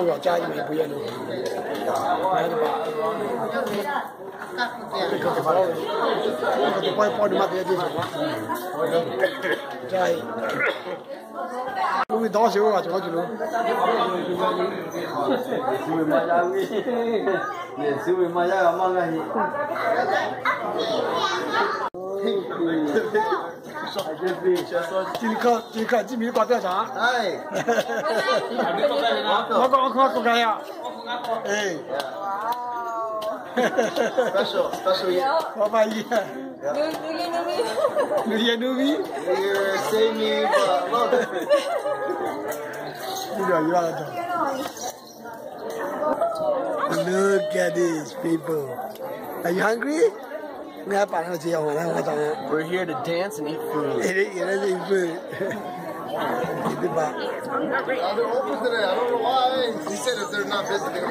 光要加一枚不要的，来的吧。这个就好了，这个就包你妈别地方了。在，因为当时我就好久了。是为嘛呀？忙啊你。今看这米挂多少？哎，我看呀，哎。Special year. Apa year? New Year. New Year, same year, but look at these people. Are you hungry? We're here to dance and eat food. Eat food. They're open today. I don't know why. He said that they're not visiting.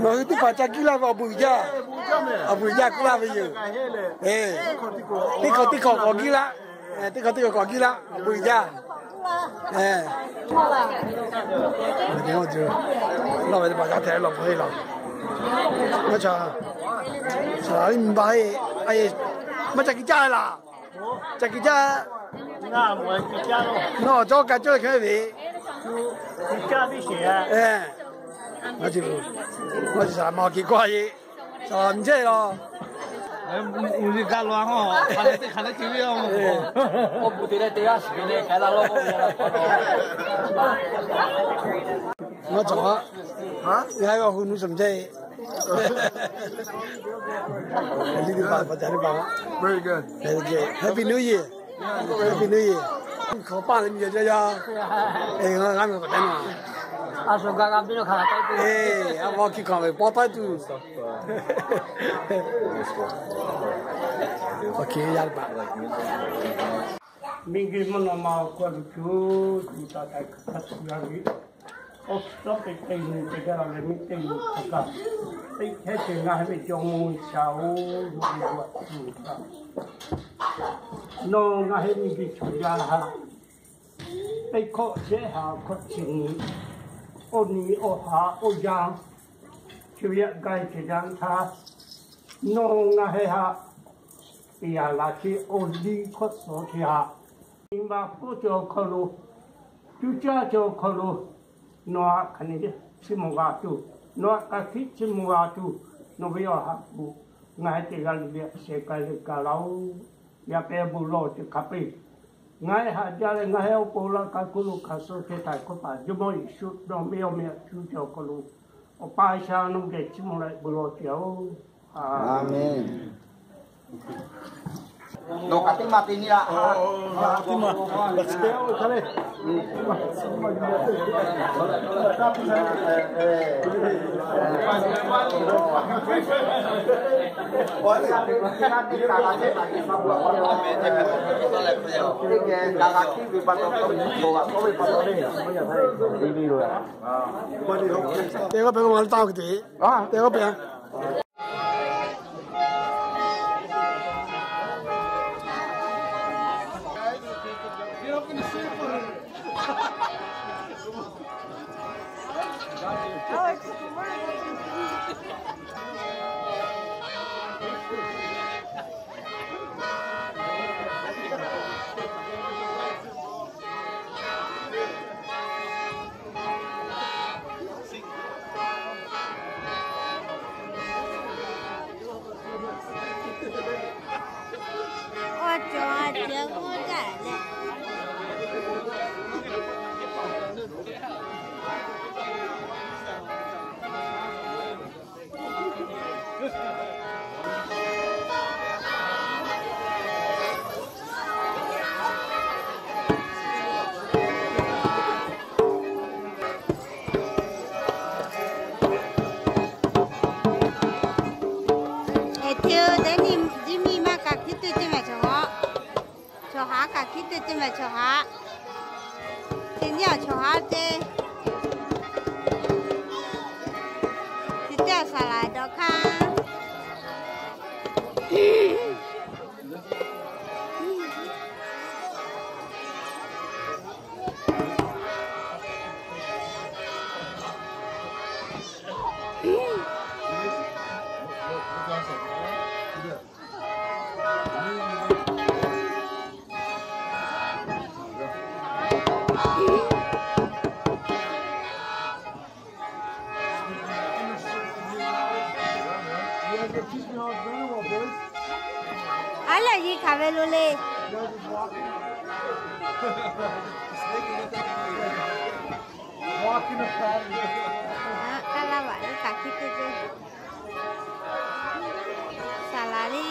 No, itu baca gila kau buja. Buja gila beju. Tiko kau gila. Tiko kau gila. Buja. Tengok tu. Lawan itu baca terlalu boleh lah. Macam, selalu membaik. Macam kita lah. Macam kita. No, cho cả chơi cái gì? Nó chỉ sao mà kỳ quái gì? Sao không chơi lo? Uống cá loãng hả? Khán giả TV không? Ô, bữa tiệc tiệc sự kiện cái là lo không? Nó chó. Hả? Cái cái hôn sầm chơi. Very good. Happy New Year. Happy New Year. Có ba lần nhiều cho cho. Nó làm được cái nào? Số cá cam nó khá tốt. Anh vào khi còn phải bỏ tay tu. Ok, yar ba. Mình cái món mà quan chú ta cái cách làm gì? Stop cái tình cái là mình tình cả. Cái thế ngày mình trong sáu nó ngày mình cái chủ nhà ha. Cái khó dễ ha khó chịu. Oni oha ojang. Chủ nhà cái giang tha. Nó ngày ha. Bây giờ là chỉ oni khó số thì ha. Nhưng mà phụ cho khó lu. Chú cha cho khó lu. Nó khả năng chứ mong gà chú nó cái thích chứ mong gà chú nó bây giờ học bu ngay từ gần việc sẽ cái cả lâu ya pe bu lo chứ cà phê ngay hạt ra là ngay ông cô là cái cô lúc khá số thế tại có phải giúp mọi chút nó mèo mèo chú cho cô lúc ở bài sao nó để chứ mong lại bu lo chiếu Amen. No kating mati nila. Mati mah. Betul kali. Tengok pengen tahu gitu. Tengok pengen. Alex, cho hả thì nhớ cho hả chứ thì cho xả lại đó khá Ai là gì khá về luôn đi. Đó là vậy cả khi tôi xả lá đi.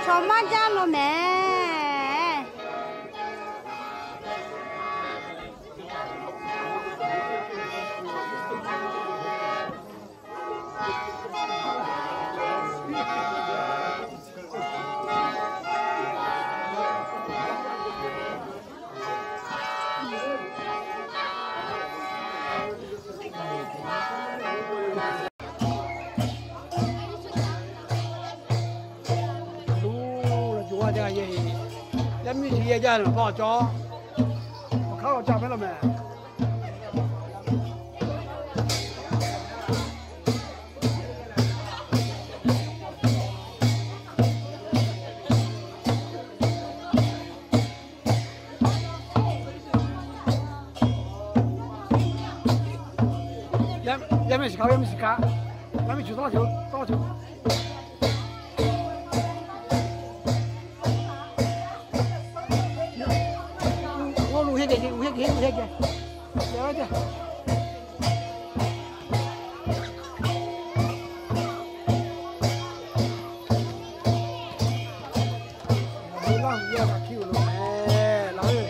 Choma ra lo mẹ.一米几也家人包装，我看我加班了没？也没洗卡，也没洗卡，也没去打球，打球。Uhe ke. Ya aja. Lang ya ka kiu lo me, lang ye.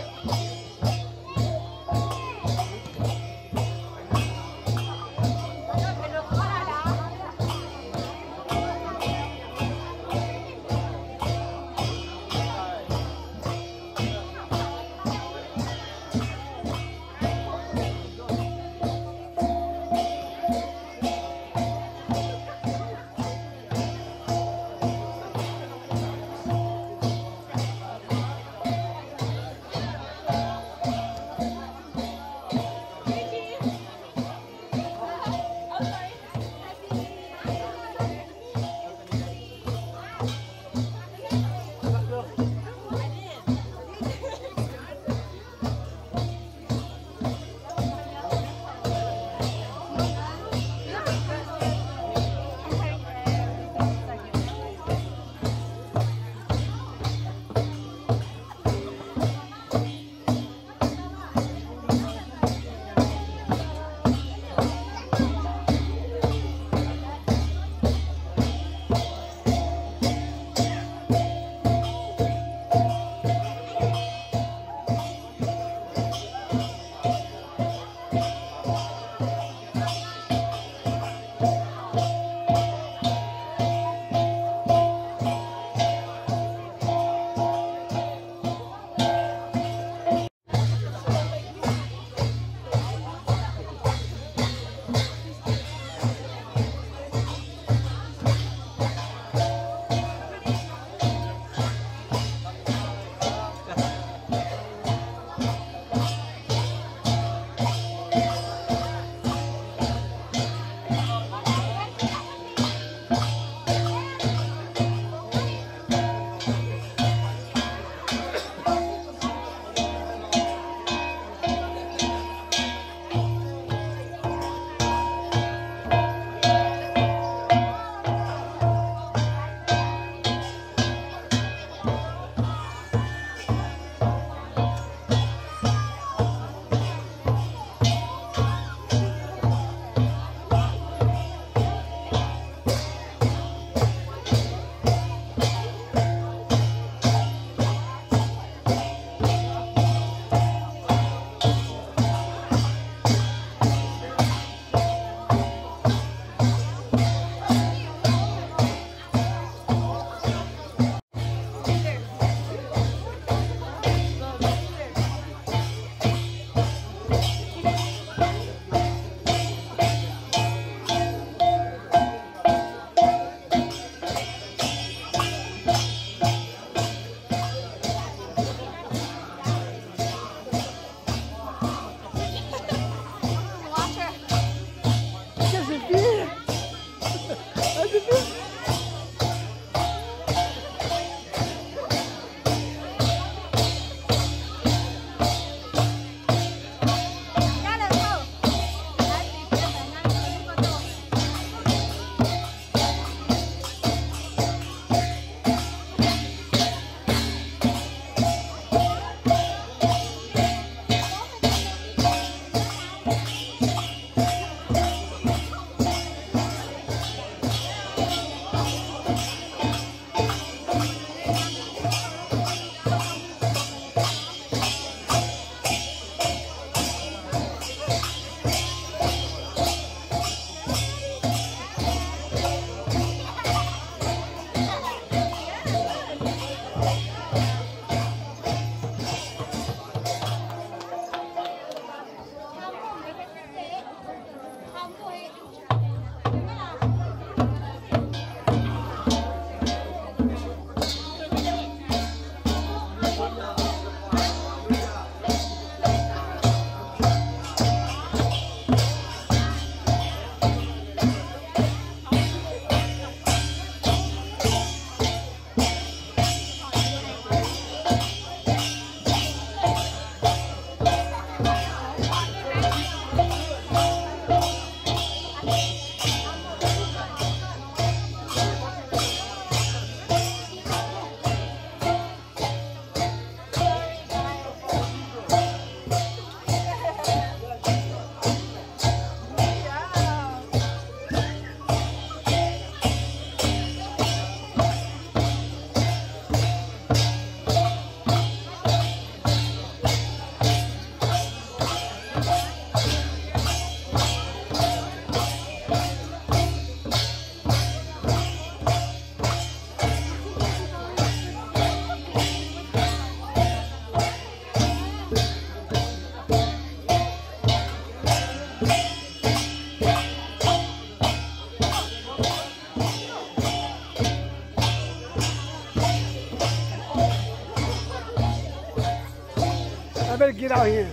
I better get out here.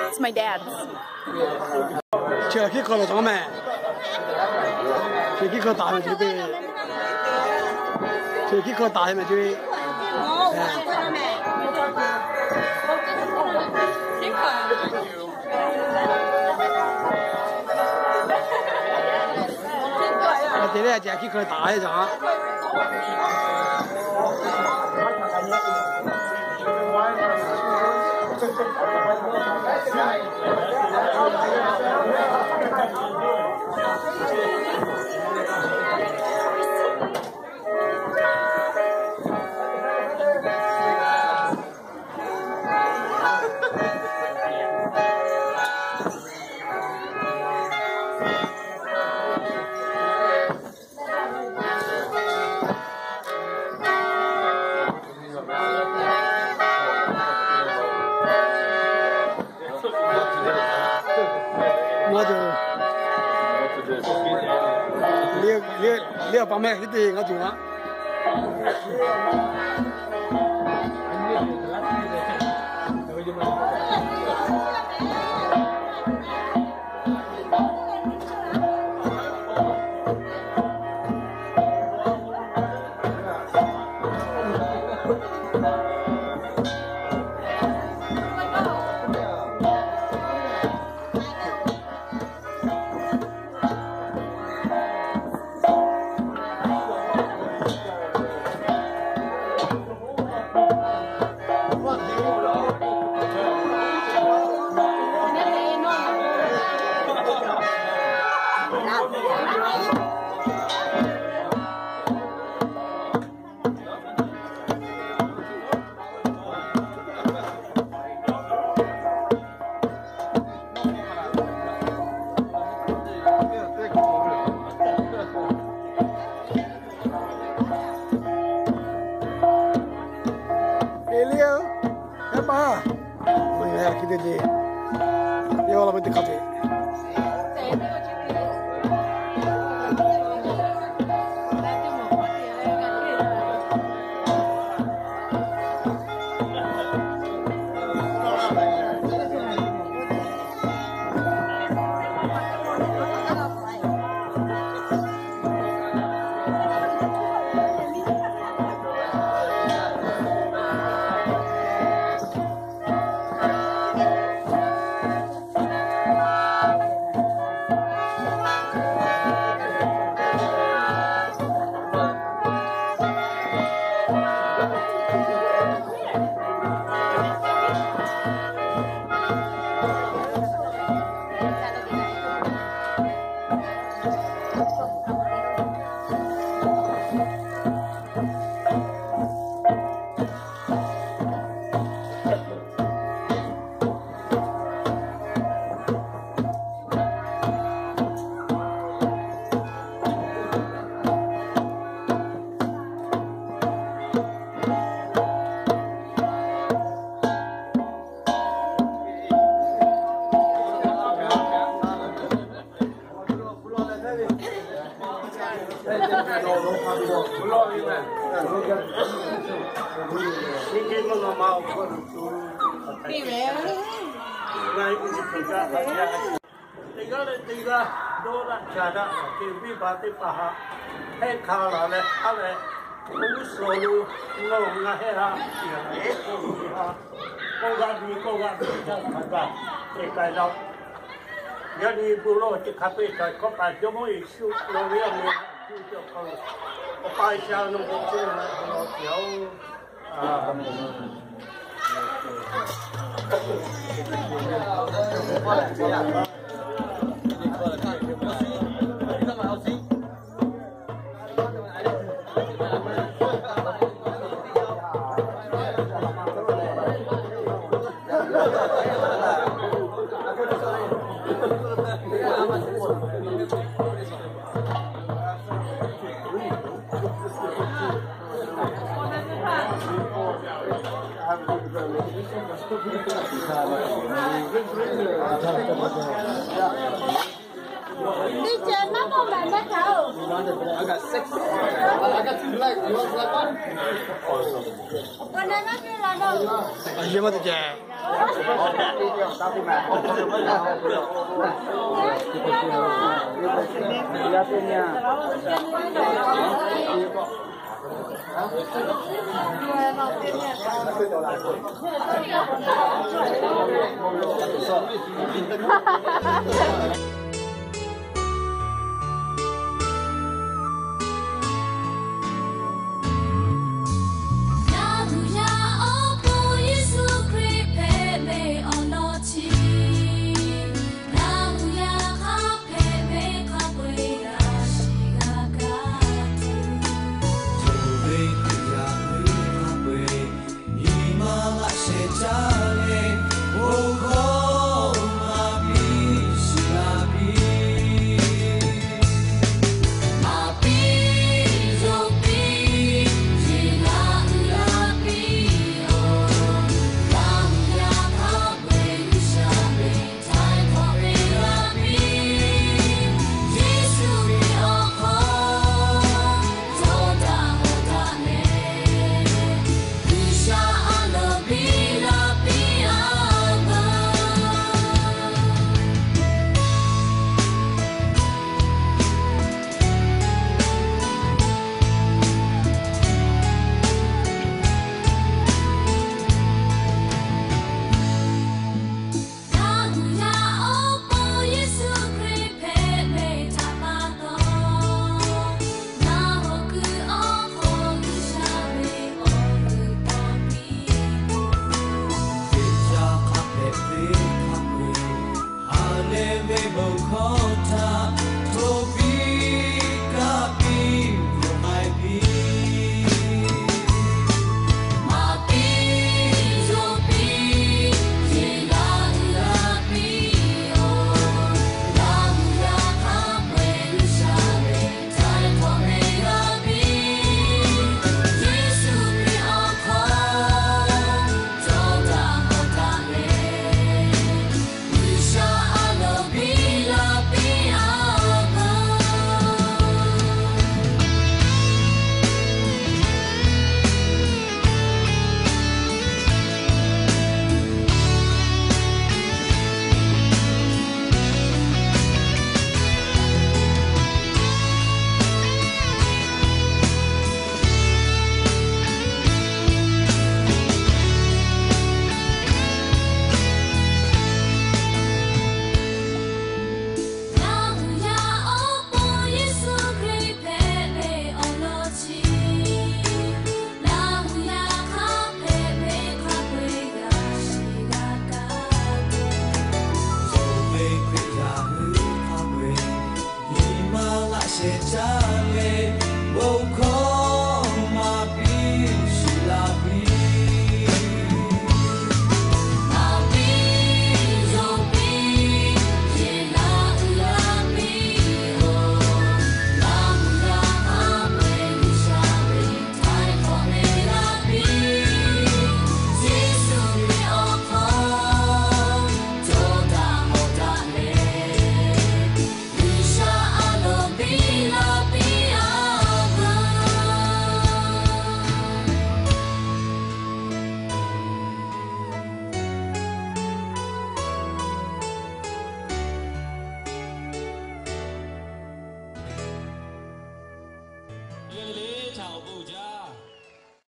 It's my dad's. 这几颗了，怎么买？这几颗大的就被，这几颗大的嘛就，对了，这几颗大一张。我就你要帮买一堆，我就了。Io la metto a te. Hindi mo na maupon ito. Ngayon ko siya kaya. Tiga, doon cara, kibi bati paha. Hey kala le, ale. Solo no ngahera, ya koga jaga, tekai lau. Jadi bulo cikapi kau pasti mau isu loria ni tu kau. Apa isya nunggu cina jauh. I got 6. I got 2 black. You want black one? Anh mà thì Ha ha ha.